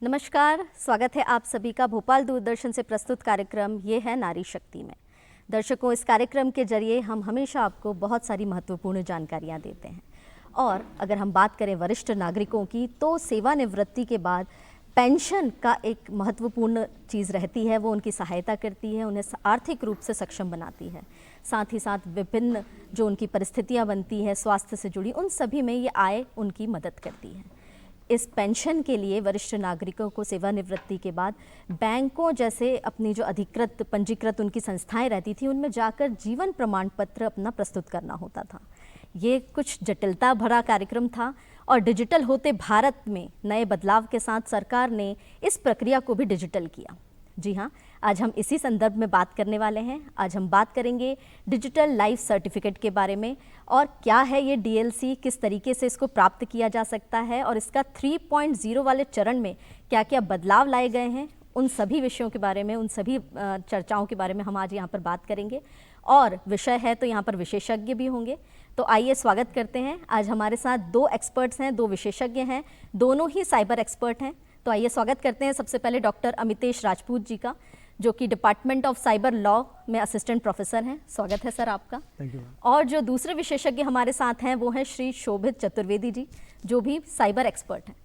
नमस्कार, स्वागत है आप सभी का भोपाल दूरदर्शन से प्रस्तुत कार्यक्रम ये है नारी शक्ति में। दर्शकों, इस कार्यक्रम के जरिए हम हमेशा आपको बहुत सारी महत्वपूर्ण जानकारियां देते हैं और अगर हम बात करें वरिष्ठ नागरिकों की तो सेवानिवृत्ति के बाद पेंशन का एक महत्वपूर्ण चीज़ रहती है, वो उनकी सहायता करती है, उन्हें आर्थिक रूप से सक्षम बनाती है। साथ ही साथ विभिन्न जो उनकी परिस्थितियां बनती है स्वास्थ्य से जुड़ी, उन सभी में ये आय उनकी मदद करती है। इस पेंशन के लिए वरिष्ठ नागरिकों को सेवानिवृत्ति के बाद बैंकों जैसे अपनी जो अधिकृत पंजीकृत उनकी संस्थाएं रहती थी, उनमें जाकर जीवन प्रमाण पत्र अपना प्रस्तुत करना होता था। ये कुछ जटिलता भरा कार्यक्रम था और डिजिटल होते भारत में नए बदलाव के साथ सरकार ने इस प्रक्रिया को भी डिजिटल किया। जी हाँ, आज हम इसी संदर्भ में बात करने वाले हैं। आज हम बात करेंगे डिजिटल लाइफ सर्टिफिकेट के बारे में और क्या है ये डीएलसी, किस तरीके से इसको प्राप्त किया जा सकता है और इसका 3.0 वाले चरण में क्या क्या बदलाव लाए गए हैं, उन सभी विषयों के बारे में, उन सभी चर्चाओं के बारे में हम आज यहाँ पर बात करेंगे। और विषय है तो यहाँ पर विशेषज्ञ भी होंगे। तो आइए स्वागत करते हैं। आज हमारे साथ दो एक्सपर्ट्स हैं, दो विशेषज्ञ हैं, दोनों ही साइबर एक्सपर्ट हैं। तो आइए स्वागत करते हैं सबसे पहले डॉक्टर अमितेश राजपूत जी का, जो कि डिपार्टमेंट ऑफ साइबर लॉ में असिस्टेंट प्रोफेसर हैं। स्वागत है सर आपका। Thank you. और जो दूसरे विशेषज्ञ हमारे साथ हैं वो हैं श्री शोभित चतुर्वेदी जी, जो भी साइबर एक्सपर्ट हैं।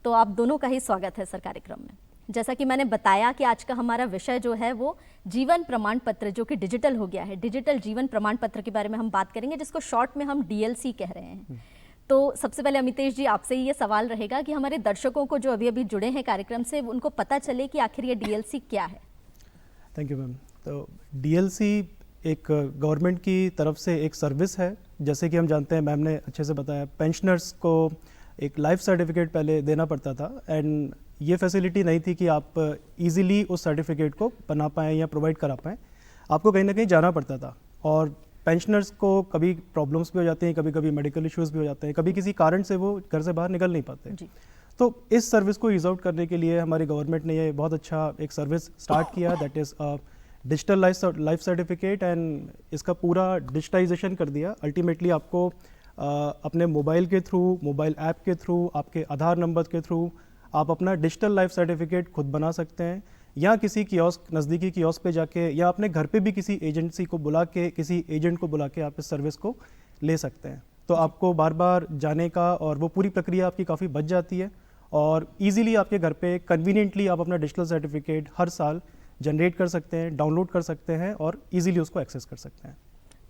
तो आप दोनों का ही स्वागत है सर कार्यक्रम में। जैसा कि मैंने बताया कि आज का हमारा विषय जो है वो जीवन प्रमाण पत्र, जो कि डिजिटल हो गया है, डिजिटल जीवन प्रमाण पत्र के बारे में हम बात करेंगे, जिसको शॉर्ट में हम डीएलसी कह रहे हैं। तो सबसे पहले अमितेश जी, आपसे ये सवाल रहेगा कि हमारे दर्शकों को जो अभी अभी जुड़े हैं कार्यक्रम से, उनको पता चले कि आखिर ये डीएलसी क्या है। Thank you ma'am. तो डीएलसी एक गवर्नमेंट की तरफ से एक सर्विस है। जैसे कि हम जानते हैं, मैम ने अच्छे से बताया, पेंशनर्स को एक लाइफ सर्टिफिकेट पहले देना पड़ता था एंड ये फैसिलिटी नहीं थी कि आप इजीली उस सर्टिफिकेट को बना पाएँ या प्रोवाइड करा पाएँ। आपको कहीं ना कहीं जाना पड़ता था और पेंशनर्स को कभी प्रॉब्लम्स भी हो जाती हैं, कभी कभी मेडिकल इश्यूज़ भी हो जाते हैं, कभी किसी कारण से वो घर से बाहर निकल नहीं पाते। तो इस सर्विस को ईज आउट करने के लिए हमारी गवर्नमेंट ने ये बहुत अच्छा एक सर्विस स्टार्ट किया, that is digital life certificate. And इसका पूरा डिजिटाइजेशन कर दिया। अल्टीमेटली आपको अपने मोबाइल के थ्रू, मोबाइल ऐप के थ्रू, आपके आधार नंबर के थ्रू आप अपना डिजिटल लाइफ सर्टिफिकेट खुद बना सकते हैं, या किसी कियोस्क, नज़दीकी कियोस्क पे जाके, या अपने घर पे भी किसी एजेंसी को बुला के, किसी एजेंट को बुला के आप इस सर्विस को ले सकते हैं। तो आपको बार बार जाने का और वो पूरी प्रक्रिया आपकी काफ़ी बच जाती है और इजीली आपके घर पे कन्वीनियंटली आप अपना डिजिटल सर्टिफिकेट हर साल जनरेट कर सकते हैं, डाउनलोड कर सकते हैं और इजीली उसको एक्सेस कर सकते हैं।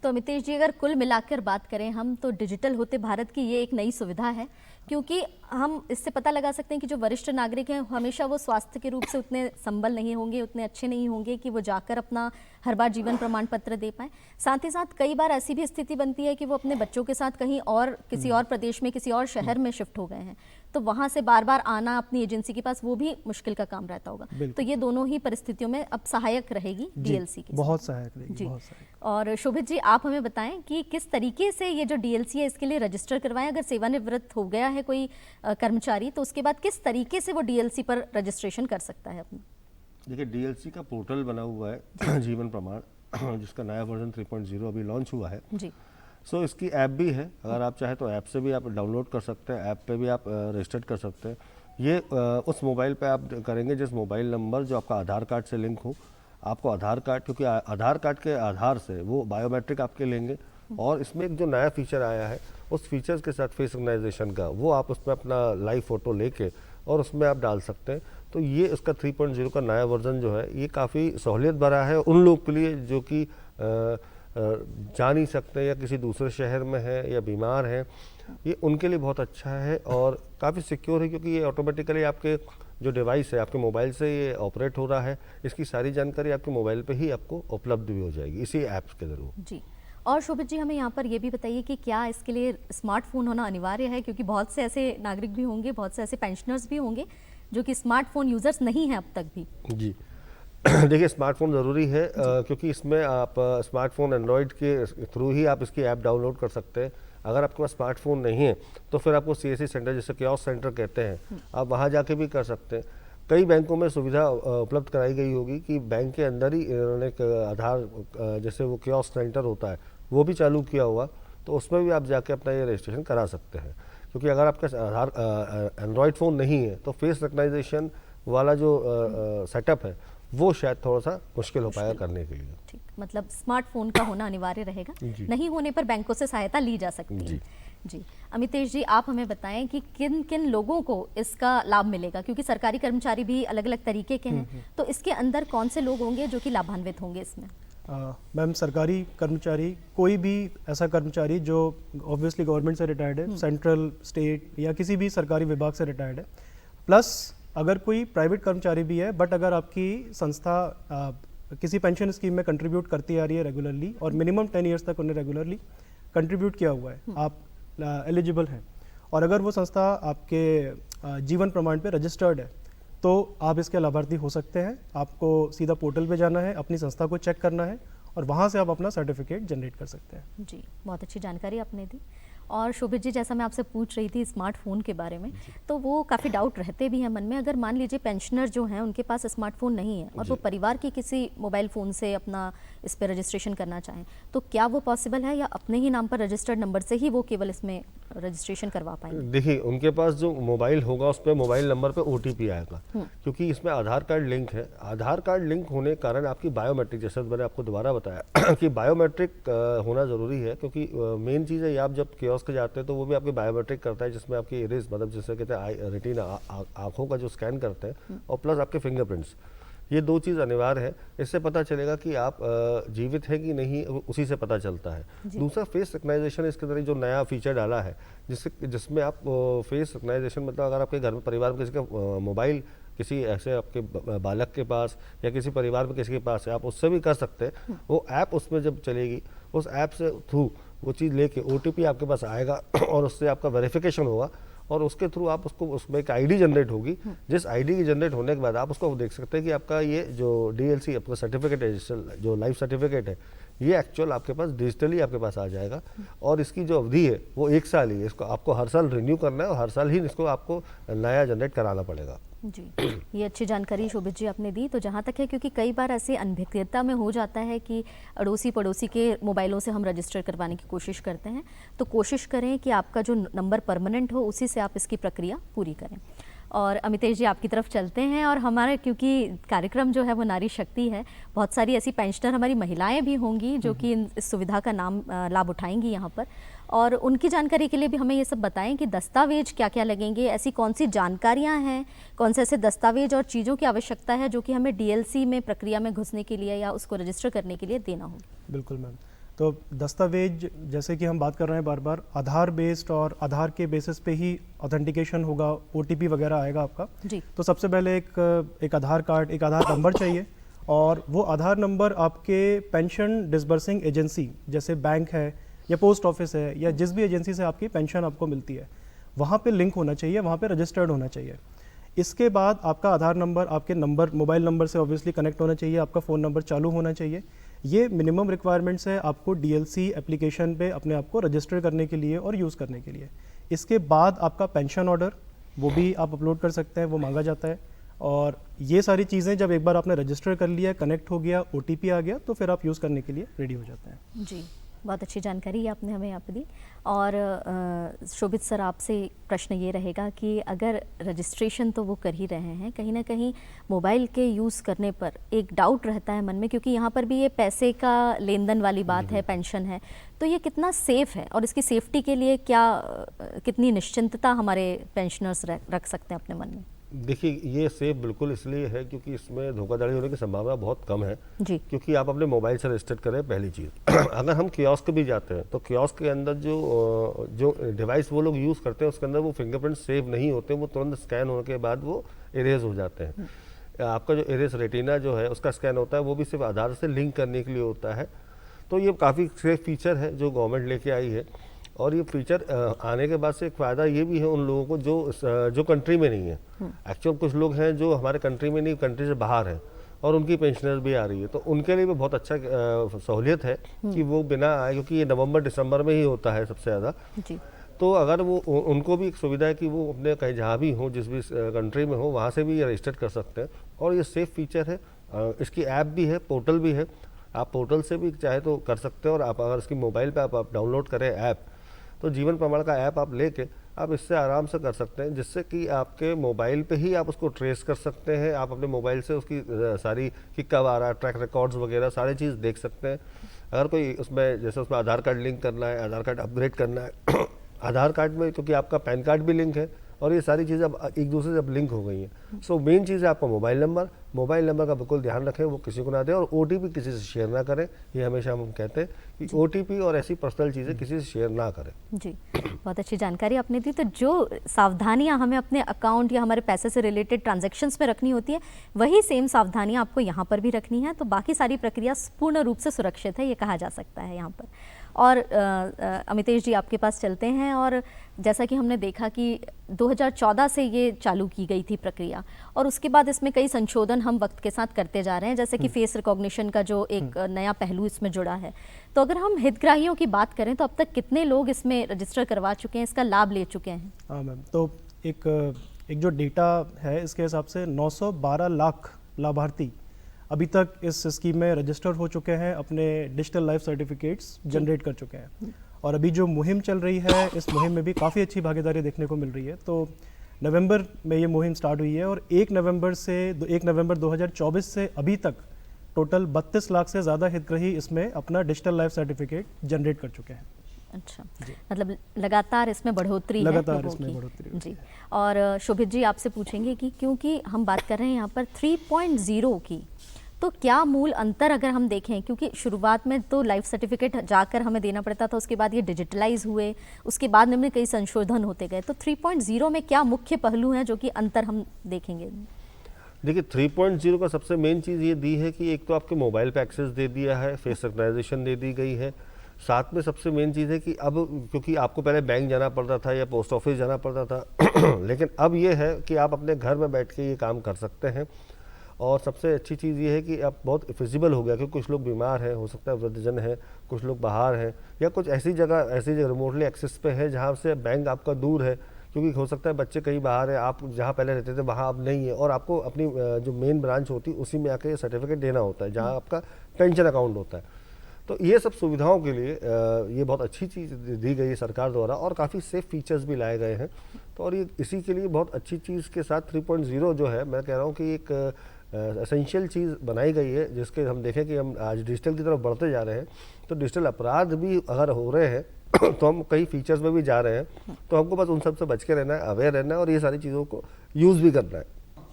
तो अमितेश जी, अगर कुल मिलाकर बात करें हम, तो डिजिटल होते भारत की ये एक नई सुविधा है, क्योंकि हम इससे पता लगा सकते हैं कि जो वरिष्ठ नागरिक हैं हमेशा वो स्वास्थ्य के रूप से उतने संबल नहीं होंगे, उतने अच्छे नहीं होंगे कि वो जाकर अपना हर बार जीवन प्रमाण पत्र दे पाएँ। साथ ही साथ कई बार ऐसी भी स्थिति बनती है कि वो अपने बच्चों के साथ कहीं और, किसी और प्रदेश में, किसी और शहर में शिफ्ट हो गए हैं, तो वहाँ से बार बार आना अपनी एजेंसी के पास, वो भी मुश्किल का काम रहता होगा। तो ये दोनों ही परिस्थितियों में अब सहायक रहेगी डीएलसी की। बहुत सहायक रहेगी जी। बहुत सहायक। और शोभित जी, आप हमें बताएं कि किस तरीके से ये जो डीएलसी है इसके लिए रजिस्टर करवाएं। अगर सेवानिवृत्त हो गया है कोई कर्मचारी, तो उसके बाद किस तरीके से वो डीएलसी पर रजिस्ट्रेशन कर सकता है अपना? देखिए, डीएलसी का पोर्टल बना हुआ है जीवन प्रमाण, जिसका नया वर्जन 3.0 अभी लॉन्च हुआ है जी। सो इसकी ऐप भी है। अगर आप चाहें तो ऐप से भी आप डाउनलोड कर सकते हैं, ऐप पे भी आप रजिस्टर कर सकते हैं। ये उस मोबाइल पे आप करेंगे जिस मोबाइल नंबर जो आपका आधार कार्ड से लिंक हो। आपको आधार कार्ड, क्योंकि आधार कार्ड के आधार से वो बायोमेट्रिक आपके लेंगे, और इसमें एक जो नया फीचर आया है उस फीचर्स के साथ फेस रिकग्नाइजेशन का, वो आप उसमें अपना लाइव फ़ोटो लेके और उसमें आप डाल सकते हैं। तो ये इसका 3.0 का नया वर्जन जो है ये काफ़ी सहूलियत भरा है उन लोग के लिए जो कि जा नहीं सकते या किसी दूसरे शहर में है या बीमार हैं। ये उनके लिए बहुत अच्छा है और काफ़ी सिक्योर है, क्योंकि ये ऑटोमेटिकली आपके जो डिवाइस है, आपके मोबाइल से ये ऑपरेट हो रहा है। इसकी सारी जानकारी आपके मोबाइल पे ही आपको उपलब्ध भी हो जाएगी इसी ऐप्स के जरूर। जी। और शोभित जी, हमें यहाँ पर ये भी बताइए कि क्या इसके लिए स्मार्टफोन होना अनिवार्य है, क्योंकि बहुत से ऐसे नागरिक भी होंगे, बहुत से ऐसे पेंशनर्स भी होंगे जो कि स्मार्टफोन यूजर्स नहीं हैं अब तक भी। जी देखिए, स्मार्टफोन ज़रूरी है क्योंकि इसमें आप स्मार्टफोन एंड्रॉयड के थ्रू ही आप इसकी ऐप डाउनलोड कर सकते हैं। अगर आपके पास स्मार्टफोन नहीं है तो फिर आपको सीएससी सेंटर, जिसे कियोस्क सेंटर कहते हैं, आप वहाँ जाके भी कर सकते हैं। कई बैंकों में सुविधा उपलब्ध कराई गई होगी कि बैंक के अंदर ही इन्होंने एक आधार, जैसे वो कियोस्क सेंटर होता है, वो भी चालू किया हुआ, तो उसमें भी आप जाके अपना ये रजिस्ट्रेशन करा सकते हैं। क्योंकि अगर आपका आधार एंड्रॉयड फ़ोन नहीं है तो फेस रिकग्नाइजेशन वाला जो सेटअप है वो शायद थोड़ा सा मुश्किल हो पाएगा करने के लिए। ठीक, मतलब स्मार्टफोन का होना अनिवार्य रहेगा, जी। नहीं होने पर बैंकों से सहायता ली जा सकती है। जी। जी, अमितेश जी, आप हमें बताएं कि किन किन लोगों को इसका लाभ मिलेगा, क्योंकि सरकारी कर्मचारी भी अलग अलग तरीके के हैं, तो इसके अंदर कौन से लोग होंगे जो कि लाभान्वित होंगे इसमें? मैम, सरकारी कर्मचारी, कोई भी ऐसा कर्मचारी जो ऑब्वियसली गवर्नमेंट से रिटायर्ड है, सेंट्रल, स्टेट या किसी भी सरकारी विभाग से रिटायर्ड है, प्लस अगर कोई प्राइवेट कर्मचारी भी है बट अगर आपकी संस्था किसी पेंशन स्कीम में कंट्रीब्यूट करती आ रही है रेगुलरली और मिनिमम 10 ईयर्स तक उन्हें रेगुलरली कंट्रीब्यूट किया हुआ है, आप एलिजिबल हैं, और अगर वो संस्था आपके जीवन प्रमाण पे रजिस्टर्ड है तो आप इसके लाभार्थी हो सकते हैं। आपको सीधा पोर्टल पे जाना है, अपनी संस्था को चेक करना है और वहाँ से आप अपना सर्टिफिकेट जनरेट कर सकते हैं। जी, बहुत अच्छी जानकारी आपने दी। और शोभित जी, जैसा मैं आपसे पूछ रही थी स्मार्टफोन के बारे में, तो वो काफ़ी डाउट रहते भी हैं मन में। अगर मान लीजिए पेंशनर जो हैं उनके पास स्मार्टफोन नहीं है और वो परिवार के किसी मोबाइल फ़ोन से अपना इस पर रजिस्ट्रेशन करना चाहें, तो क्या वो पॉसिबल है या अपने ही नाम पर रजिस्टर्ड नंबर से ही वो केवल इसमें रजिस्ट्रेशन करवा पाएंगे? देखिए, उनके पास जो मोबाइल होगा उस पर मोबाइल नंबर पे OTP आएगा, क्योंकि इसमें आधार कार्ड लिंक है। आधार कार्ड लिंक होने के कारण आपकी बायोमेट्रिक, जैसे मैंने आपको दोबारा बताया कि बायोमेट्रिक होना ज़रूरी है, क्योंकि मेन चीज़ है आप जब कियोस्क जाते हैं तो वो भी आपकी बायोमेट्रिक करता है, जिसमें आपकी इरेज, मतलब जिसे कहते हैं रेटिना, आँखों का जो स्कैन करते हैं, और प्लस आपके फिंगरप्रिंट्स। ये दो चीज़ अनिवार्य है, इससे पता चलेगा कि आप जीवित है कि नहीं, उसी से पता चलता है। दूसरा, फेस रिकग्नाइजेशन इसके अंदर जो नया फीचर डाला है, जिसमें आप फेस रिकग्नाइजेशन, मतलब अगर आपके घर में परिवार में किसी का मोबाइल किसी ऐसे आपके बालक के पास या किसी परिवार में किसी के पास है, आप उससे भी कर सकते हैं। वो ऐप उसमें जब चलेगी, उस ऐप से थ्रू वो चीज़ लेके OTP आपके पास आएगा और उससे आपका वेरिफिकेशन होगा और उसके थ्रू आप उसको, उसमें एक ID जनरेट होगी। जिस ID की जनरेट होने के बाद आप उसको देख सकते हैं कि आपका ये जो DLC आपका सर्टिफिकेट है, जो लाइफ सर्टिफिकेट है, ये एक्चुअल आपके पास डिजिटली आपके पास आ जाएगा। और इसकी जो अवधि है वो 1 साल ही है। इसको आपको हर साल रिन्यू करना है और हर साल ही इसको आपको नया जनरेट कराना पड़ेगा। जी, ये अच्छी जानकारी शोभित जी आपने दी। तो जहाँ तक है, क्योंकि कई बार ऐसे अनभिज्ञता में हो जाता है कि अड़ोसी पड़ोसी के मोबाइलों से हम रजिस्टर करवाने की कोशिश करते हैं, तो कोशिश करें कि आपका जो नंबर परमानेंट हो उसी से आप इसकी प्रक्रिया पूरी करें। और अमितेश जी, आपकी तरफ चलते हैं, और हमारे क्योंकि कार्यक्रम जो है वो नारी शक्ति है, बहुत सारी ऐसी पेंशनर हमारी महिलाएं भी होंगी जो कि इस सुविधा का लाभ उठाएंगी यहाँ पर, और उनकी जानकारी के लिए भी हमें ये सब बताएं कि दस्तावेज क्या क्या लगेंगे, ऐसी कौन सी जानकारियाँ हैं, कौन से ऐसे दस्तावेज और चीज़ों की आवश्यकता है जो कि हमें DLC में प्रक्रिया में घुसने के लिए या उसको रजिस्टर करने के लिए देना होगा। बिल्कुल मैम, तो दस्तावेज जैसे कि हम बात कर रहे हैं बार बार, आधार बेस्ड और आधार के बेसिस पे ही ऑथेंटिकेशन होगा, OTP वगैरह आएगा आपका जी। तो सबसे पहले एक आधार कार्ड, एक आधार नंबर चाहिए, और वो आधार नंबर आपके पेंशन डिसबर्सिंग एजेंसी, जैसे बैंक है या पोस्ट ऑफिस है या जिस भी एजेंसी से आपकी पेंशन आपको मिलती है, वहाँ पे लिंक होना चाहिए, वहाँ पे रजिस्टर्ड होना चाहिए। इसके बाद आपका आधार नंबर आपके नंबर, मोबाइल नंबर से ऑब्वियसली कनेक्ट होना चाहिए, आपका फ़ोन नंबर चालू होना चाहिए। ये मिनिमम रिक्वायरमेंट्स है आपको DLC एप्लीकेशन पे अपने आप को रजिस्टर करने के लिए और यूज़ करने के लिए। इसके बाद आपका पेंशन ऑर्डर, वो भी आप अपलोड कर सकते हैं, वो मांगा जाता है। और ये सारी चीज़ें जब एक बार आपने रजिस्टर कर लिया, कनेक्ट हो गया, OTP आ गया, तो फिर आप यूज़ करने के लिए रेडी हो जाते हैं। जी, बहुत अच्छी जानकारी आपने हमें यहाँ पे दी। और शोभित सर, आपसे प्रश्न ये रहेगा कि अगर रजिस्ट्रेशन तो वो कर ही रहे हैं, कहीं ना कहीं मोबाइल के यूज़ करने पर एक डाउट रहता है मन में, क्योंकि यहाँ पर भी ये पैसे का लेन देन वाली बात है, पेंशन है, तो ये कितना सेफ़ है और इसकी सेफ्टी के लिए क्या कितनी निश्चिंतता हमारे पेंशनर्स रख सकते हैं अपने मन में? देखिए, ये सेफ बिल्कुल इसलिए है क्योंकि इसमें धोखाधड़ी होने की संभावना बहुत कम है जी। क्योंकि आप अपने मोबाइल से रजिस्टर करें, पहली चीज़। अगर हम कियोस्क भी जाते हैं तो कियोस्क के अंदर जो डिवाइस वो लोग यूज़ करते हैं उसके अंदर वो फिंगरप्रिंट सेव नहीं होते, वो तुरंत स्कैन होने के बाद वो इरेज हो जाते हैं। आपका जो इरेज रेटिना जो है उसका स्कैन होता है, वो भी सिर्फ आधार से लिंक करने के लिए होता है। तो ये काफ़ी सेफ फीचर है जो गवर्नमेंट लेके आई है। और ये फीचर आने के बाद से एक फ़ायदा ये भी है उन लोगों को जो कंट्री में नहीं है। एक्चुअल कुछ लोग हैं जो हमारे कंट्री में नहीं, कंट्री से बाहर हैं और उनकी पेंशनर भी आ रही है, तो उनके लिए भी बहुत अच्छा सहूलियत है कि वो बिना आए, क्योंकि ये नवंबर दिसंबर में ही होता है सबसे ज़्यादा। तो अगर वो उनको भी एक सुविधा है कि वो अपने कहीं जहाँ भी हो, जिस भी कंट्री में हो, वहाँ से भी ये रजिस्टर कर सकते हैं। और ये सेफ फीचर है। इसकी ऐप भी है, पोर्टल भी है, आप पोर्टल से भी चाहे तो कर सकते हैं। और आप अगर इसकी मोबाइल पे आप डाउनलोड करें ऐप, तो जीवन प्रमाण का ऐप आप लेके आप इससे आराम से कर सकते हैं, जिससे कि आपके मोबाइल पे ही आप उसको ट्रेस कर सकते हैं। आप अपने मोबाइल से उसकी सारी कि कब आ रहा है, ट्रैक रिकॉर्ड्स वगैरह सारी चीज़ देख सकते हैं। अगर कोई उसमें जैसे उसमें आधार कार्ड लिंक करना है, आधार कार्ड अपग्रेड करना है आधार कार्ड में क्योंकि आपका पैन कार्ड भी लिंक है और ये सारी चीज़ें अब एक दूसरे से अब लिंक हो गई हैं। सो मेन चीज़ है आपका मोबाइल नंबर का बिल्कुल ध्यान रखें, वो किसी को ना दें, और OTP किसी से शेयर ना करें। ये हमेशा हम कहते हैं कि OTP और ऐसी पर्सनल चीज़ें किसी से शेयर ना करें। जी, बहुत अच्छी जानकारी आपने दी। तो जो सावधानियां हमें अपने अकाउंट या हमारे पैसे से रिलेटेड ट्रांजैक्शंस में रखनी होती है, वही सेम सावधानियां आपको यहाँ पर भी रखनी है। तो बाकी सारी प्रक्रिया पूर्ण रूप से सुरक्षित है, ये कहा जा सकता है यहाँ पर। और अमितेश जी, आपके पास चलते हैं। और जैसा कि हमने देखा कि 2014 से ये चालू की गई थी प्रक्रिया, और उसके बाद इसमें कई संशोधन हम वक्त के साथ करते जा रहे हैं, जैसे कि फेस रिकॉग्निशन का जो एक नया पहलू इसमें जुड़ा है। तो अगर हम हितग्राहियों की बात करें तो अब तक कितने लोग इसमें रजिस्टर करवा चुके हैं, इसका लाभ ले चुके हैं? हाँ मैम, तो एक जो डेटा है इसके हिसाब से 912 लाख लाभार्थी अभी तक इस स्कीम में रजिस्टर हो चुके हैं, अपने डिजिटल लाइफ सर्टिफिकेट्स जनरेट कर चुके हैं। और अभी जो मुहिम चल रही है, इस मुहिम में भी काफ़ी अच्छी भागीदारी देखने को मिल रही है। तो नवंबर में ये मुहिम स्टार्ट हुई है और 1 नवंबर 2024 से अभी तक टोटल 32 लाख से ज़्यादा हितग्राही इसमें अपना डिजिटल लाइफ सर्टिफिकेट जनरेट कर चुके हैं। अच्छा, मतलब लगातार इसमें बढ़ोतरी है लगातार लोगों इसमें की। बढ़ोतरी जी। और शोभित जी, आपसे पूछेंगे कि क्योंकि हम बात कर रहे हैं यहाँ पर 3.0 की, तो क्या मूल अंतर अगर हम देखें, क्योंकि शुरुआत में तो लाइफ सर्टिफिकेट जाकर हमें देना पड़ता था, उसके बाद ये डिजिटलाइज हुए, उसके बाद में कई संशोधन होते गए। तो 3.0 में क्या मुख्य पहलू हैं जो कि अंतर हम देखेंगे? देखिए, 3.0 का सबसे मेन चीज़ ये दी है कि एक तो आपके मोबाइल पे एक्सेस दे दिया है, फेस रिकग्नाइजेशन दे दी गई है। साथ में सबसे मेन चीज़ है कि अब क्योंकि आपको पहले बैंक जाना पड़ता था या पोस्ट ऑफिस जाना पड़ता था लेकिन अब ये है कि आप अपने घर में बैठ के ये काम कर सकते हैं। और सबसे अच्छी चीज़ ये है कि अब बहुत फिजिबल हो गया, क्योंकि कुछ लोग बीमार हैं, हो सकता है वृद्धजन है, कुछ लोग बाहर हैं, या कुछ ऐसी जगह रिमोटली एक्सेस पे है जहाँ से बैंक आपका दूर है, क्योंकि हो सकता है बच्चे कहीं बाहर है, आप जहाँ पहले रहते थे वहाँ अब नहीं है, और आपको अपनी जो मेन ब्रांच होती है उसी में आके सर्टिफिकेट देना होता है जहाँ आपका पेंशन अकाउंट होता है। तो ये सब सुविधाओं के लिए ये बहुत अच्छी चीज़ दी गई है सरकार द्वारा, और काफ़ी सेफ फीचर्स भी लाए गए हैं। तो और ये इसी के लिए बहुत अच्छी चीज़ के साथ 3.0 जो है, मैं कह रहा हूँ कि एक एसेंशियल चीज़ बनाई गई है, जिसके हम देखें कि हम आज डिजिटल की तरफ बढ़ते जा रहे हैं, तो डिजिटल अपराध भी अगर हो रहे हैं तो हम कई फीचर्स में भी जा रहे हैं, तो हमको बस उन सब से बच के रहना है, अवेयर रहना है, और ये सारी चीज़ों को यूज़ भी करना है।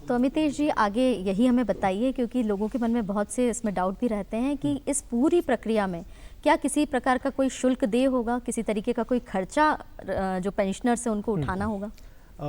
तो अमितेश जी, आगे यही हमें बताइए, क्योंकि लोगों के मन में बहुत से इसमें डाउट भी रहते हैं कि इस पूरी प्रक्रिया में क्या किसी प्रकार का कोई शुल्क देय होगा, किसी तरीके का कोई खर्चा जो पेंशनर्स है उनको उठाना होगा?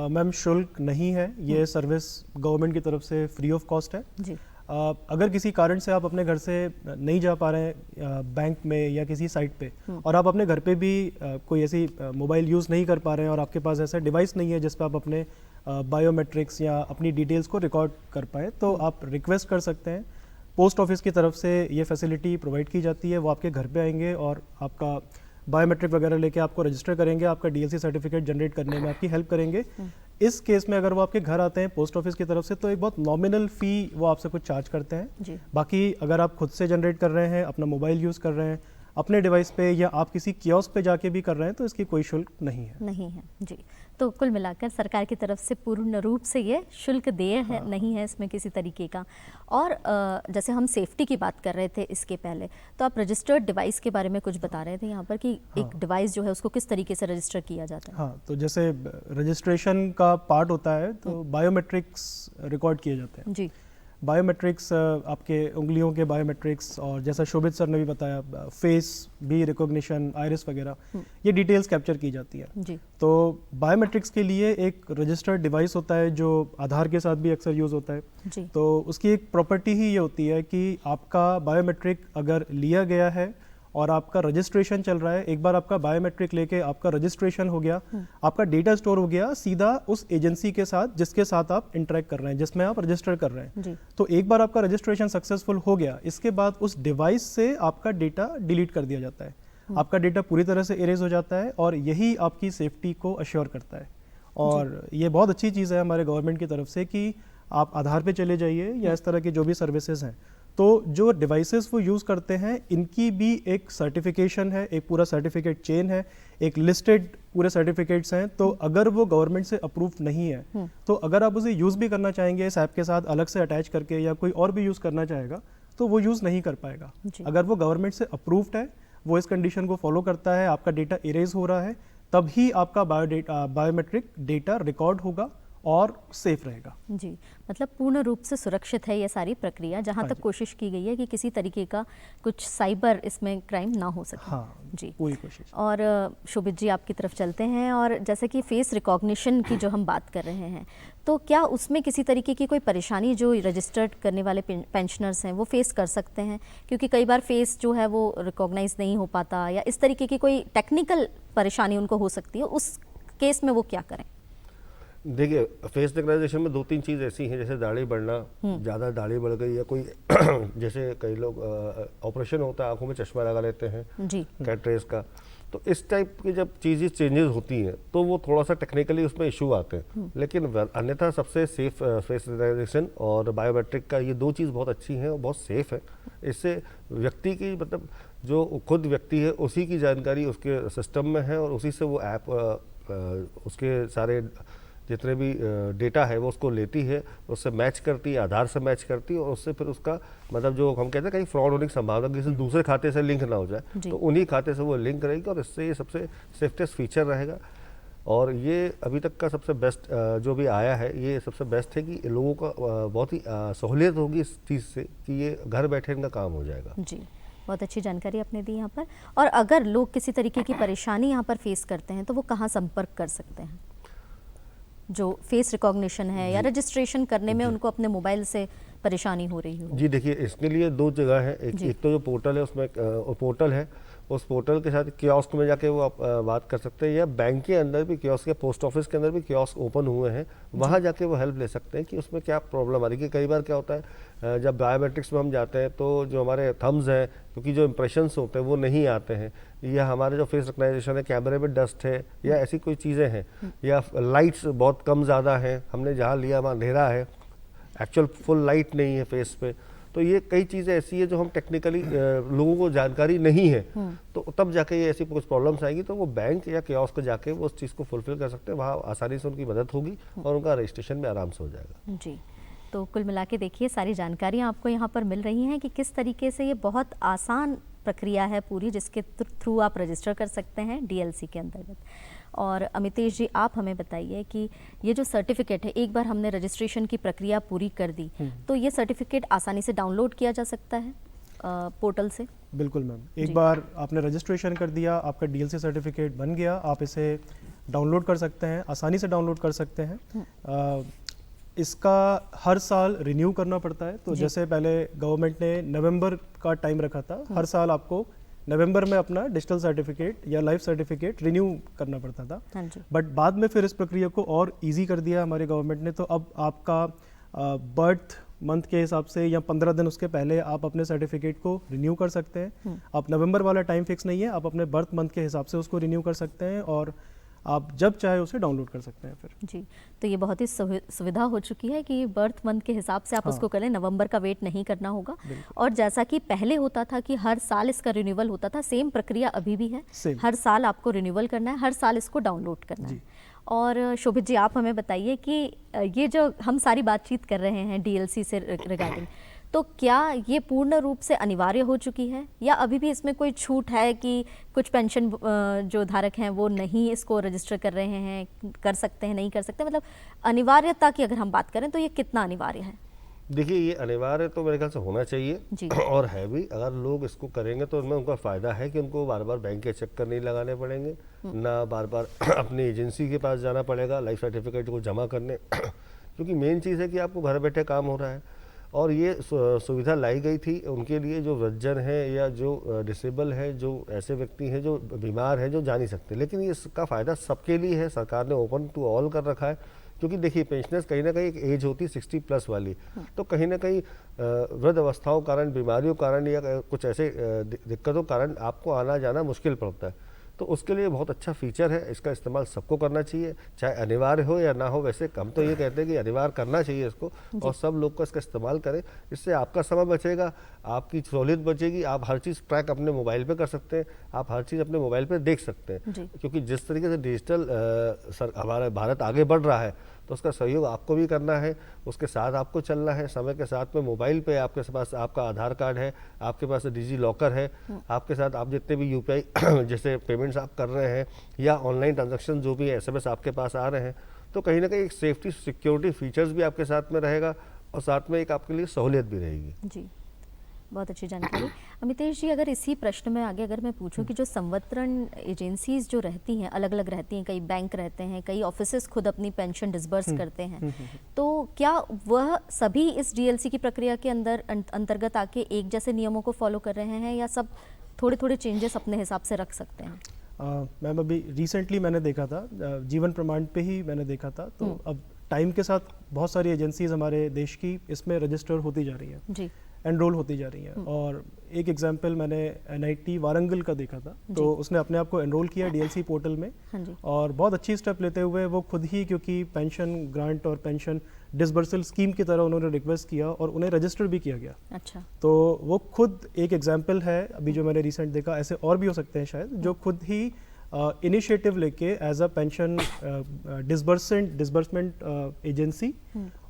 मैम, शुल्क नहीं है, ये सर्विस गवर्नमेंट की तरफ से फ्री ऑफ कॉस्ट है जी। अगर किसी कारण से आप अपने घर से नहीं जा पा रहे हैं बैंक में या किसी साइट पे, और आप अपने घर पे भी कोई ऐसी मोबाइल यूज़ नहीं कर पा रहे हैं और आपके पास ऐसा डिवाइस नहीं है जिस पे आप अपने बायोमेट्रिक्स या अपनी डिटेल्स को रिकॉर्ड कर पाए, तो आप रिक्वेस्ट कर सकते हैं। पोस्ट ऑफिस की तरफ से ये फैसिलिटी प्रोवाइड की जाती है, वो आपके घर पे आएंगे और आपका बायोमेट्रिक वगैरह लेके आपको रजिस्टर करेंगे, आपका डीएलसी सर्टिफिकेट जनरेट करने में आपकी हेल्प करेंगे। इस केस में अगर वो आपके घर आते हैं पोस्ट ऑफिस की तरफ से, तो एक बहुत नॉमिनल फ़ी वो आपसे कुछ चार्ज करते हैं जी। बाकी अगर आप खुद से जनरेट कर रहे हैं, अपना मोबाइल यूज़ कर रहे हैं अपने डिवाइस पे, या आप किसी कियोस्क पे जाके भी कर रहे हैं, तो इसकी कोई शुल्क नहीं है। जी। तो कुल मिलाकर सरकार की तरफ से पूर्ण रूप से ये शुल्क देय है, नहीं है इसमें किसी तरीके का। और जैसे हम सेफ्टी की बात कर रहे थे इसके पहले, तो आप रजिस्टर्ड डिवाइस के बारे में कुछ बता रहे थे यहाँ पर कि एक डिवाइस जो है उसको किस तरीके से रजिस्टर किया जाता है? हाँ, तो जैसे रजिस्ट्रेशन का पार्ट होता है तो बायोमेट्रिक्स रिकॉर्ड किए जाते हैं। जी। बायोमेट्रिक्स आपके उंगलियों के बायोमेट्रिक्स, और जैसा शोभित सर ने भी बताया फेस भी रिकॉग्निशन, आइरिस वगैरह, ये डिटेल्स कैप्चर की जाती है। जी। तो बायोमेट्रिक्स के लिए एक रजिस्टर्ड डिवाइस होता है जो आधार के साथ भी अक्सर यूज़ होता है। जी। तो उसकी एक प्रॉपर्टी ही ये होती है कि आपका बायोमेट्रिक अगर लिया गया है और आपका रजिस्ट्रेशन चल रहा है, एक बार आपका बायोमेट्रिक लेके आपका रजिस्ट्रेशन हो गया, आपका डेटा स्टोर हो गया सीधा उस एजेंसी के साथ जिसके साथ आप इंटरेक्ट कर रहे हैं, जिसमें आप रजिस्टर कर रहे हैं। जी। तो एक बार आपका रजिस्ट्रेशन सक्सेसफुल हो गया, इसके बाद उस डिवाइस से आपका डेटा डिलीट कर दिया जाता है, आपका डेटा पूरी तरह से इरेज हो जाता है, और यही आपकी सेफ्टी को अश्योर करता है। और ये बहुत अच्छी चीज़ है हमारे गवर्नमेंट की तरफ से कि आप आधार पे चले जाइए या इस तरह की जो भी सर्विसेज हैं, तो जो डिवाइसेस वो यूज़ करते हैं इनकी भी एक सर्टिफिकेशन है, एक पूरा सर्टिफिकेट चेन है, एक लिस्टेड पूरे सर्टिफिकेट्स हैं। तो अगर वो गवर्नमेंट से अप्रूव नहीं है तो अगर आप उसे यूज़ भी करना चाहेंगे इस ऐप के साथ अलग से अटैच करके या कोई और भी यूज़ करना चाहेगा तो वो यूज़ नहीं कर पाएगा। अगर वो गवर्नमेंट से अप्रूव्ड है, वो इस कंडीशन को फॉलो करता है, आपका डेटा इरेज हो रहा है, तभी आपका बायोमेट्रिक डेटा रिकॉर्ड होगा और सेफ रहेगा। जी, मतलब पूर्ण रूप से सुरक्षित है ये सारी प्रक्रिया, जहाँ तक कोशिश की गई है कि किसी तरीके का कुछ साइबर इसमें क्राइम ना हो सके। हाँ जी, पूरी कोशिश। और शोभित जी आपकी तरफ चलते हैं, और जैसे कि फेस रिकॉग्निशन की जो हम बात कर रहे हैं, तो क्या उसमें किसी तरीके की कोई परेशानी जो रजिस्टर्ड करने वाले पेंशनर्स हैं वो फेस कर सकते हैं? क्योंकि कई बार फेस जो है वो रिकॉग्नाइज नहीं हो पाता, या इस तरीके की कोई टेक्निकल परेशानी उनको हो सकती है, उस केस में वो क्या करें? देखिए, फेस रिकग्नाइजेशन में 2-3 चीज़ ऐसी हैं, जैसे दाढ़ी बढ़ना, ज़्यादा दाढ़ी बढ़ गई, या कोई जैसे कई लोग ऑपरेशन होता है, आंखों में चश्मा लगा लेते हैं जी, कैटरेज का, तो इस टाइप की जब चीज़ें चेंजेस होती हैं तो वो थोड़ा सा टेक्निकली उसमें इशू आते हैं। लेकिन अन्यथा सबसे सेफ फेस रिकग्नाइजेशन और बायोमेट्रिक का, ये 2 चीज़ बहुत अच्छी हैं और बहुत सेफ है। इससे व्यक्ति की, मतलब जो खुद व्यक्ति है उसी की जानकारी उसके सिस्टम में है, और उसी से वो ऐप उसके सारे जितने भी डेटा है वो उसको लेती है, उससे मैच करती है, आधार से मैच करती है, और उससे फिर उसका मतलब जो हम कहते हैं कहीं फ्रॉड होने की संभावना, किसी दूसरे खाते से लिंक ना हो जाए, तो उन्हीं खाते से वो लिंक रहेगी, और इससे ये सबसे सेफ्टेस्ट फीचर रहेगा। और ये अभी तक का सबसे बेस्ट जो भी आया है, ये सबसे बेस्ट है कि लोगों का बहुत ही सहूलियत होगी इस चीज़ से कि ये घर बैठे इनका काम हो जाएगा। जी, बहुत अच्छी जानकारी आपने दी यहाँ पर। और अगर लोग किसी तरीके की परेशानी यहाँ पर फेस करते हैं तो वो कहाँ संपर्क कर सकते हैं? जो फेस रिकॉग्निशन है या रजिस्ट्रेशन करने में उनको अपने मोबाइल से परेशानी हो रही हो? जी देखिए, इसके लिए 2 जगह है। एक तो जो पोर्टल है, उसमें पोर्टल है, उस पोर्टल के साथ कियोस्क में जाके वो आप बात कर सकते हैं, या बैंक के अंदर भी कियोस्क, या पोस्ट ऑफिस के अंदर भी कियोस्क ओपन हुए हैं, वहाँ जाके वो हेल्प ले सकते हैं कि उसमें क्या प्रॉब्लम आ रही है। कि कई बार क्या होता है, जब बायोमेट्रिक्स में हम जाते हैं तो जो हमारे थम्स हैं, क्योंकि जो इंप्रेशंस होते हैं वो नहीं आते हैं, या हमारे जो फेस रिकग्नाइजेशन है कैमरे में डस्ट है, या ऐसी कोई चीज़ें हैं, या लाइट्स बहुत कम ज़्यादा हैं, हमने जहाँ लिया वहाँ अंधेरा है, एक्चुअल फुल लाइट नहीं है फेस पे, तो ये कई चीज़ें ऐसी है जो हम टेक्निकली लोगों को जानकारी नहीं है, तो तब जाके ये ऐसी कुछ प्रॉब्लम्स आएंगी तो वो बैंक या कियोस्क जाके वो उस चीज़ को फुलफिल कर सकते हैं, वहाँ आसानी से उनकी मदद होगी और उनका रजिस्ट्रेशन में आराम से हो जाएगा। जी, तो कुल मिला के देखिए सारी जानकारियाँ आपको यहाँ पर मिल रही हैं कि किस तरीके से ये बहुत आसान प्रक्रिया है पूरी, जिसके थ्रू आप रजिस्टर कर सकते हैं डीएलसी के अंतर्गत। और अमितेश जी, आप हमें बताइए कि ये जो सर्टिफिकेट है, एक बार हमने रजिस्ट्रेशन की प्रक्रिया पूरी कर दी तो ये सर्टिफिकेट आसानी से डाउनलोड किया जा सकता है पोर्टल से? बिल्कुल मैम, एक बार आपने रजिस्ट्रेशन कर दिया, आपका डीएलसी सर्टिफिकेट बन गया, आप इसे डाउनलोड कर सकते हैं, आसानी से डाउनलोड कर सकते हैं। इसका हर साल रिन्यू करना पड़ता है, तो जैसे पहले गवर्नमेंट ने नवंबर का टाइम रखा था, हर साल आपको नवंबर में अपना डिजिटल सर्टिफिकेट या लाइफ सर्टिफिकेट रिन्यू करना पड़ता था। हाँ जी। बट बाद में फिर इस प्रक्रिया को और इजी कर दिया हमारे गवर्नमेंट ने, तो अब आपका बर्थ मंथ के हिसाब से या 15 दिन उसके पहले आप अपने सर्टिफिकेट को रिन्यू कर सकते हैं। आप नवंबर वाला टाइम फिक्स नहीं है, आप अपने बर्थ मंथ के हिसाब से उसको रिन्यू कर सकते हैं और आप जब चाहे उसे डाउनलोड कर सकते हैं फिर। जी, तो ये बहुत ही सुविधा हो चुकी है कि बर्थ मंथ के हिसाब से आप उसको करें, नवंबर का वेट नहीं करना होगा। और जैसा कि पहले होता था कि हर साल इसका रिन्यूअल होता था, सेम प्रक्रिया अभी भी है, हर साल आपको रिन्यूअल करना है, हर साल इसको डाउनलोड करना है। और शोभित जी, आप हमें बताइए कि ये जो हम सारी बातचीत कर रहे हैं डीएलसी से रिगार्डिंग, तो क्या ये पूर्ण रूप से अनिवार्य हो चुकी है या अभी भी इसमें कोई छूट है कि कुछ पेंशन जो धारक हैं वो नहीं इसको रजिस्टर कर रहे हैं, कर सकते हैं, नहीं कर सकते? मतलब अनिवार्यता की अगर हम बात करें तो ये कितना अनिवार्य है? देखिए, ये अनिवार्य तो मेरे ख्याल से होना चाहिए और है भी। अगर लोग इसको करेंगे तो उनमें उनका फ़ायदा है कि उनको बार बार बैंक के चक्कर नहीं लगाने पड़ेंगे, ना बार बार अपनी एजेंसी के पास जाना पड़ेगा लाइफ सर्टिफिकेट को जमा करने क्योंकि मेन चीज़ है कि आपको घर बैठे काम हो रहा है। और ये सुविधा लाई गई थी उनके लिए जो वृद्धजन है या जो डिसेबल है, जो ऐसे व्यक्ति हैं जो बीमार हैं, जो जा नहीं सकते। लेकिन इसका फ़ायदा सबके लिए है, सरकार ने ओपन टू ऑल कर रखा है। क्योंकि देखिए, पेंशनर्स कहीं ना कहीं एक एज होती है 60+ वाली, तो कहीं ना कहीं वृद्ध अवस्थाओं कारण, बीमारियों कारण या कुछ ऐसे दिक्कतों कारण आपको आना जाना मुश्किल पड़ता है। तो उसके लिए बहुत अच्छा फीचर है, इसका इस्तेमाल सबको करना चाहिए, चाहे अनिवार्य हो या ना हो। वैसे हम तो ये कहते हैं कि अनिवार्य करना चाहिए इसको, और सब लोग को इसका इस्तेमाल करें। इससे आपका समय बचेगा, आपकी सहूलियत बचेगी, आप हर चीज़ ट्रैक अपने मोबाइल पे कर सकते हैं, आप हर चीज़ अपने मोबाइल पे देख सकते हैं। क्योंकि जिस तरीके से डिजिटल हमारा भारत आगे बढ़ रहा है, तो उसका सहयोग आपको भी करना है, उसके साथ आपको चलना है। समय के साथ में मोबाइल पे आपके पास आपका आधार कार्ड है, आपके पास डिजी लॉकर है, आपके साथ आप जितने भी यूपीआई जैसे पेमेंट्स आप कर रहे हैं या ऑनलाइन ट्रांजैक्शन जो भी है, एसएमएस आपके पास आ रहे हैं, तो कहीं ना कहीं एक सेफ्टी सिक्योरिटी फीचर्स भी आपके साथ में रहेगा और साथ में एक आपके लिए सहूलियत भी रहेगी। जी, बहुत अच्छी जानकारी। अमितेश जी, अगर इसी प्रश्न में आगे अगर मैं पूछूं कि जो संवितरण एजेंसीज जो रहती हैं, अलग अलग रहती हैं, कई बैंक रहते हैं, कई ऑफिसेस खुद अपनी पेंशन डिसबर्स करते हैं, तो क्या वह सभी इस डीएलसी की प्रक्रिया के अंतर्गत आके एक जैसे नियमों को फॉलो कर रहे हैं, या सब थोड़े थोड़े चेंजेस अपने हिसाब से रख सकते हैं? मैम अभी रिसेंटली मैंने देखा था, जीवन प्रमाण पे ही मैंने देखा था, तो अब टाइम के साथ बहुत सारी एजेंसीज हमारे देश की इसमें रजिस्टर होती जा रही हैं जी, एनरोल होती जा रही हैं। और एक एग्जांपल मैंने एनआईटी वारंगल का देखा था, तो उसने अपने आप को एनरोल किया डीएलसी पोर्टल में, और बहुत अच्छी स्टेप लेते हुए वो खुद ही, क्योंकि पेंशन ग्रांट और पेंशन डिसबर्सल स्कीम की तरह उन्होंने रिक्वेस्ट किया और उन्हें रजिस्टर भी किया गया। अच्छा, तो वो खुद एक एग्जांपल है अभी जो मैंने रिसेंट देखा। ऐसे और भी हो सकते हैं शायद, जो खुद ही इनिशिएटिव लेके as a pension disbursement agency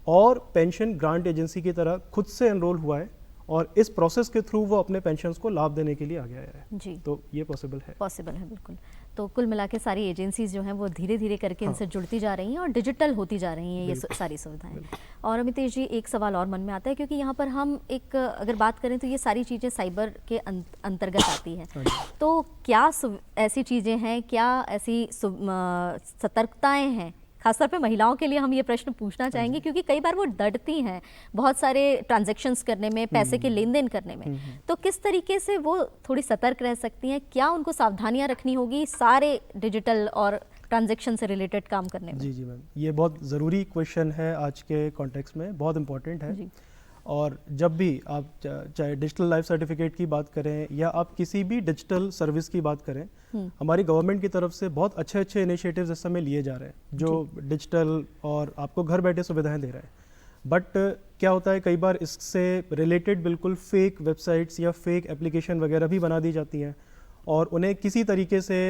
और पेंशन ग्रांट एजेंसी की तरह खुद से एनरोल हुआ है, और इस प्रोसेस के थ्रू वो अपने पेंशन्स को लाभ देने के लिए आ गया है जी। तो ये पॉसिबल है बिल्कुल। तो कुल मिला के सारी एजेंसीज जो हैं वो धीरे धीरे करके इनसे जुड़ती जा रही हैं और डिजिटल होती जा रही हैं ये सारी सुविधाएं। और अमितेश जी, एक सवाल और मन में आता है, क्योंकि यहाँ पर हम एक अगर बात करें तो ये सारी चीज़ें साइबर के अंतर्गत आती हैं, तो क्या ऐसी चीज़ें हैं, क्या ऐसी सतर्कताएँ हैं, खासतौर पे महिलाओं के लिए हम ये प्रश्न पूछना चाहेंगे, क्योंकि कई बार वो डरती हैं बहुत सारे ट्रांजैक्शंस करने में, पैसे के लेन देन करने में, तो किस तरीके से वो थोड़ी सतर्क रह सकती हैं? क्या उनको सावधानियां रखनी होगी सारे डिजिटल और ट्रांजैक्शन से रिलेटेड काम करने में? जी मैम, ये बहुत ज़रूरी क्वेश्चन है आज के कॉन्टेक्स्ट में, बहुत इंपॉर्टेंट है। और जब भी आप चाहे डिजिटल लाइफ सर्टिफिकेट की बात करें या आप किसी भी डिजिटल सर्विस की बात करें, हमारी गवर्नमेंट की तरफ से बहुत अच्छे अच्छे इनिशिएटिव्स इस समय लिए जा रहे हैं जो डिजिटल और आपको घर बैठे सुविधाएं दे रहे हैं। बट क्या होता है, कई बार इससे रिलेटेड बिल्कुल फेक वेबसाइट्स या फेक एप्लीकेशन वगैरह भी बना दी जाती हैं, और उन्हें किसी तरीके से,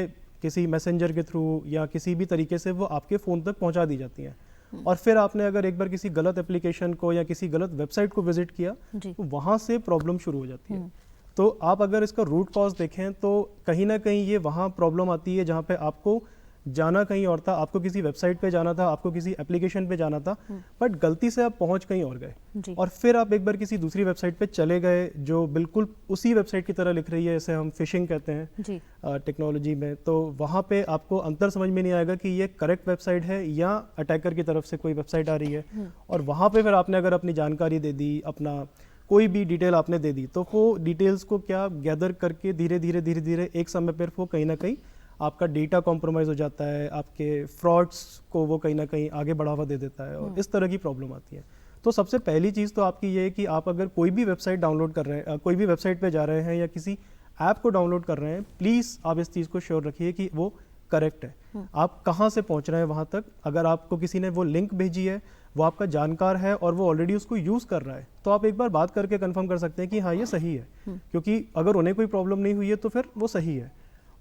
किसी मैसेंजर के थ्रू या किसी भी तरीके से वो आपके फ़ोन तक पहुंचा दी जाती हैं। और फिर आपने अगर एक बार किसी गलत एप्लीकेशन को या किसी गलत वेबसाइट को विजिट किया, तो वहाँ से प्रॉब्लम शुरू हो जाती है। तो आप अगर इसका रूट कॉज देखें तो कहीं ना कहीं ये वहाँ प्रॉब्लम आती है जहाँ पे आपको जाना कहीं और था, आपको किसी वेबसाइट पे जाना था, आपको किसी एप्लीकेशन पे जाना था, बट गलती से आप पहुंच कहीं और गए, और फिर आप एक बार किसी दूसरी वेबसाइट पे चले गए जो बिल्कुल उसी वेबसाइट की तरह लिख रही है, इसे हम फिशिंग कहते हैं टेक्नोलॉजी में। तो वहाँ पे आपको अंतर समझ में नहीं आएगा कि ये करेक्ट वेबसाइट है या अटैकर की तरफ से कोई वेबसाइट आ रही है, और वहाँ पे फिर आपने अगर अपनी जानकारी दे दी, अपना कोई भी डिटेल आपने दे दी, तो वो डिटेल्स को क्या गैदर करके धीरे धीरे एक समय पर वो कहीं ना कहीं आपका डेटा कॉम्प्रोमाइज़ हो जाता है, आपके फ्रॉड्स को वो कहीं ना कहीं आगे बढ़ावा दे देता है, और इस तरह की प्रॉब्लम आती है। तो सबसे पहली चीज़ तो आपकी ये है कि आप अगर कोई भी वेबसाइट डाउनलोड कर रहे हैं, कोई भी वेबसाइट पे जा रहे हैं या किसी ऐप को डाउनलोड कर रहे हैं, प्लीज़ आप इस चीज़ को श्योर रखिए कि वो करेक्ट है। आप कहाँ से पहुँच रहे हैं वहाँ तक, अगर आपको किसी ने वो लिंक भेजी है, वो आपका जानकार है और वो ऑलरेडी उसको यूज़ कर रहा है, तो आप एक बार बात करके कंफर्म कर सकते हैं कि हाँ ये सही है, क्योंकि अगर उन्हें कोई प्रॉब्लम नहीं हुई है तो फिर वो सही है।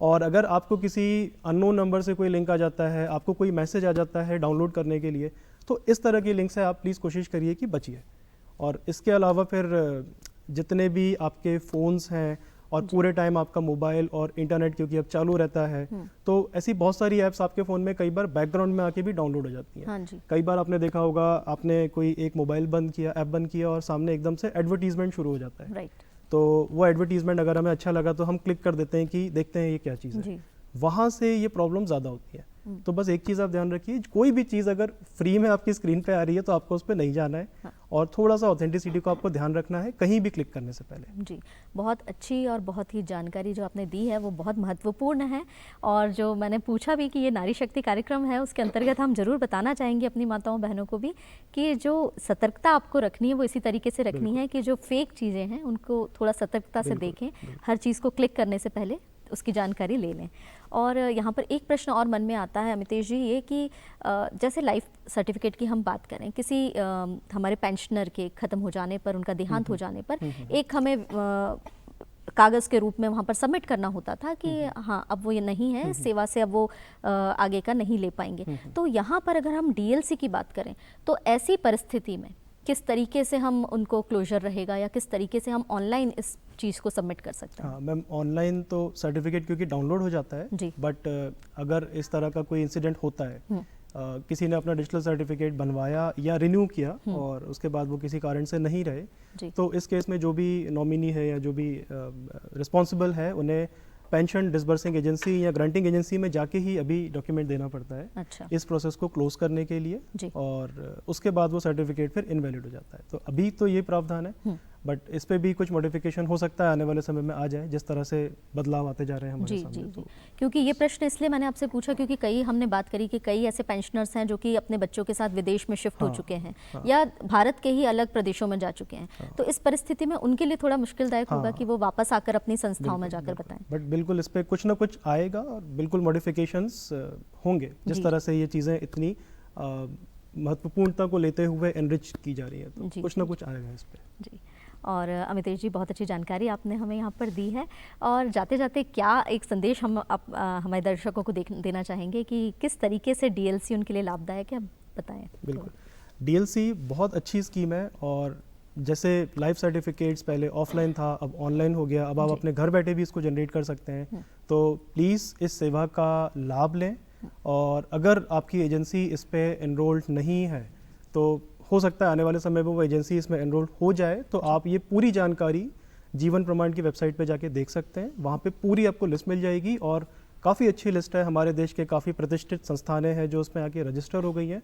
और अगर आपको किसी अननोन नंबर से कोई लिंक आ जाता है, आपको कोई मैसेज आ जाता है डाउनलोड करने के लिए, तो इस तरह की लिंक से आप प्लीज़ कोशिश करिए कि बचिए। और इसके अलावा फिर जितने भी आपके फ़ोन्स हैं और पूरे टाइम आपका मोबाइल और इंटरनेट क्योंकि अब चालू रहता है, तो ऐसी बहुत सारी ऐप्स आपके फ़ोन में कई बार बैकग्राउंड में आके भी डाउनलोड हो जाती हैं। हाँ जी। कई बार आपने देखा होगा, आपने कोई एक मोबाइल बंद किया, ऐप बंद किया, और सामने एकदम से एडवर्टीजमेंट शुरू हो जाता है। राइट। तो वो एडवर्टीजमेंट अगर हमें अच्छा लगा तो हम क्लिक कर देते हैं कि देखते हैं ये क्या चीज़ है, वहाँ से ये प्रॉब्लम ज़्यादा होती है। तो बस एक चीज़ आप ध्यान रखिए, कोई भी चीज़ अगर फ्री में आपकी स्क्रीन पे आ रही है तो आपको उस पर नहीं जाना है। हाँ। और थोड़ा सा ऑथेंटिसिटी को आपको ध्यान रखना है कहीं भी क्लिक करने से पहले। जी, बहुत अच्छी और बहुत ही जानकारी जो आपने दी है वो बहुत महत्वपूर्ण है, और जो मैंने पूछा भी कि ये नारी शक्ति कार्यक्रम है, उसके अंतर्गत हम जरूर बताना चाहेंगे अपनी माताओं बहनों को भी कि जो सतर्कता आपको रखनी है वो इसी तरीके से रखनी है कि जो फेक चीज़ें हैं उनको थोड़ा सतर्कता से देखें, हर चीज़ को क्लिक करने से पहले उसकी जानकारी ले लें। और यहाँ पर एक प्रश्न और मन में आता है अमितेश जी, ये कि जैसे लाइफ सर्टिफिकेट की हम बात करें, किसी हमारे पेंशनर के ख़त्म हो जाने पर, उनका देहांत हो जाने पर एक हमें कागज़ के रूप में वहाँ पर सबमिट करना होता था कि हाँ अब वो ये नहीं है सेवा से, अब वो आगे का नहीं ले पाएंगे। तो यहाँ पर अगर हम डीएलसी की बात करें तो ऐसी परिस्थिति में किस तरीके से हम उनको क्लोजर रहेगा या किस तरीके से हम ऑनलाइन इस चीज़ को सबमिट कर सकते हैं? हाँ मैम, ऑनलाइन तो सर्टिफिकेट क्योंकि डाउनलोड हो जाता है जी। बट अगर इस तरह का कोई इंसिडेंट होता है, किसी ने अपना डिजिटल सर्टिफिकेट बनवाया या रिन्यू किया और उसके बाद वो किसी कारण से नहीं रहे, तो इस केस में जो भी नॉमिनी है या जो भी रिस्पॉन्सिबल है उन्हें पेंशन डिसबर्सिंग एजेंसी या ग्रांटिंग एजेंसी में जाके ही अभी डॉक्यूमेंट देना पड़ता है। अच्छा। इस प्रोसेस को क्लोज करने के लिए जी। और उसके बाद वो सर्टिफिकेट फिर इनवैलिड हो जाता है। तो अभी तो ये प्रावधान है बट इस पे भी कुछ मॉडिफिकेशन हो सकता है, आने वाले समय में आ जाए जिस तरह से बदलाव आते जा रहे हैं हमारे जी सामने। जी तो जी, क्योंकि ये प्रश्न इसलिए मैंने आपसे पूछा क्योंकि कई हमने बात करी कि कई ऐसे पेंशनर्स हैं जो कि अपने बच्चों के साथ विदेश में शिफ्ट हो चुके हैं या भारत के ही अलग प्रदेशों में जा चुके हैं। तो इस परिस्थिति में उनके लिए थोड़ा मुश्किलदायक होगा कि वो वापस आकर अपनी संस्थाओं में जाकर बताएं। बट बिल्कुल इस पे कुछ ना कुछ आएगा और बिल्कुल मॉडिफिकेशंस होंगे जिस तरह से ये चीज़ें इतनी महत्वपूर्णता को लेते हुए एनरिच की जा रही है, तो कुछ ना कुछ आएगा इस पे। जी। और अमितेश जी, बहुत अच्छी जानकारी आपने हमें यहाँ पर दी है। और जाते जाते क्या एक संदेश हम हमारे दर्शकों को देना चाहेंगे कि किस तरीके से डीएलसी उनके लिए लाभदायक है, बताएं। बिल्कुल, डीएलसी बहुत अच्छी स्कीम है और जैसे लाइफ सर्टिफिकेट्स पहले ऑफलाइन था, अब ऑनलाइन हो गया, अब आप अपने घर बैठे भी इसको जनरेट कर सकते हैं। तो प्लीज़ इस सेवा का लाभ लें और अगर आपकी एजेंसी इस पे एनरोल्ड नहीं है तो हो सकता है आने वाले समय में वो एजेंसी इसमें एनरोल हो जाए, तो आप ये पूरी जानकारी जीवन प्रमाण की वेबसाइट पे जाके देख सकते हैं। वहाँ पे पूरी आपको लिस्ट मिल जाएगी और काफ़ी अच्छी लिस्ट है, हमारे देश के काफ़ी प्रतिष्ठित संस्थानें हैं जो उसमें आके रजिस्टर हो गई हैं,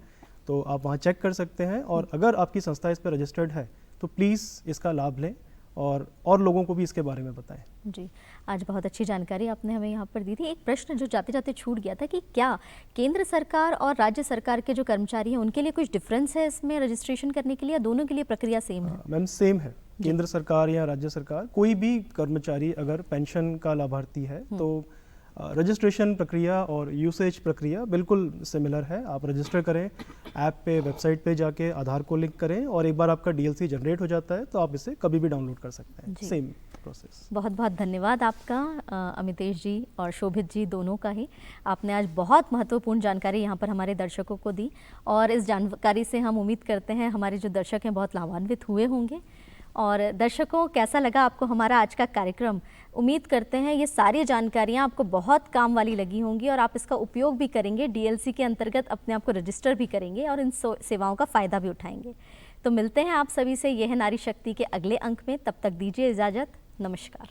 तो आप वहाँ चेक कर सकते हैं। और अगर आपकी संस्था इस पर रजिस्टर्ड है तो प्लीज़ इसका लाभ लें और लोगों को भी इसके बारे में बताएं। जी, आज बहुत अच्छी जानकारी आपने हमें यहाँ पर दी थी। एक प्रश्न जो जाते जाते छूट गया था कि क्या केंद्र सरकार और राज्य सरकार के जो कर्मचारी हैं उनके लिए कुछ डिफरेंस है इसमें रजिस्ट्रेशन करने के लिए, या दोनों के लिए प्रक्रिया सेम है? मैम सेम है, केंद्र सरकार या राज्य सरकार कोई भी कर्मचारी अगर पेंशन का लाभार्थी है तो रजिस्ट्रेशन प्रक्रिया और यूसेज प्रक्रिया बिल्कुल सिमिलर है। आप रजिस्टर करें ऐप पे, वेबसाइट पे जाके आधार को लिंक करें और एक बार आपका डीएलसी जनरेट हो जाता है तो आप इसे कभी भी डाउनलोड कर सकते हैं। Same process. बहुत बहुत धन्यवाद आपका अमितेश जी और शोभित जी दोनों का ही। आपने आज बहुत महत्वपूर्ण जानकारी यहाँ पर हमारे दर्शकों को दी और इस जानकारी से हम उम्मीद करते हैं हमारे जो दर्शक हैं बहुत लाभान्वित हुए होंगे। और दर्शकों, कैसा लगा आपको हमारा आज का कार्यक्रम? उम्मीद करते हैं ये सारी जानकारियाँ आपको बहुत काम वाली लगी होंगी और आप इसका उपयोग भी करेंगे, डीएलसी के अंतर्गत अपने आप को रजिस्टर भी करेंगे और इन सेवाओं का फ़ायदा भी उठाएंगे। तो मिलते हैं आप सभी से यह है नारी शक्ति के अगले अंक में, तब तक दीजिए इजाज़त। नमस्कार।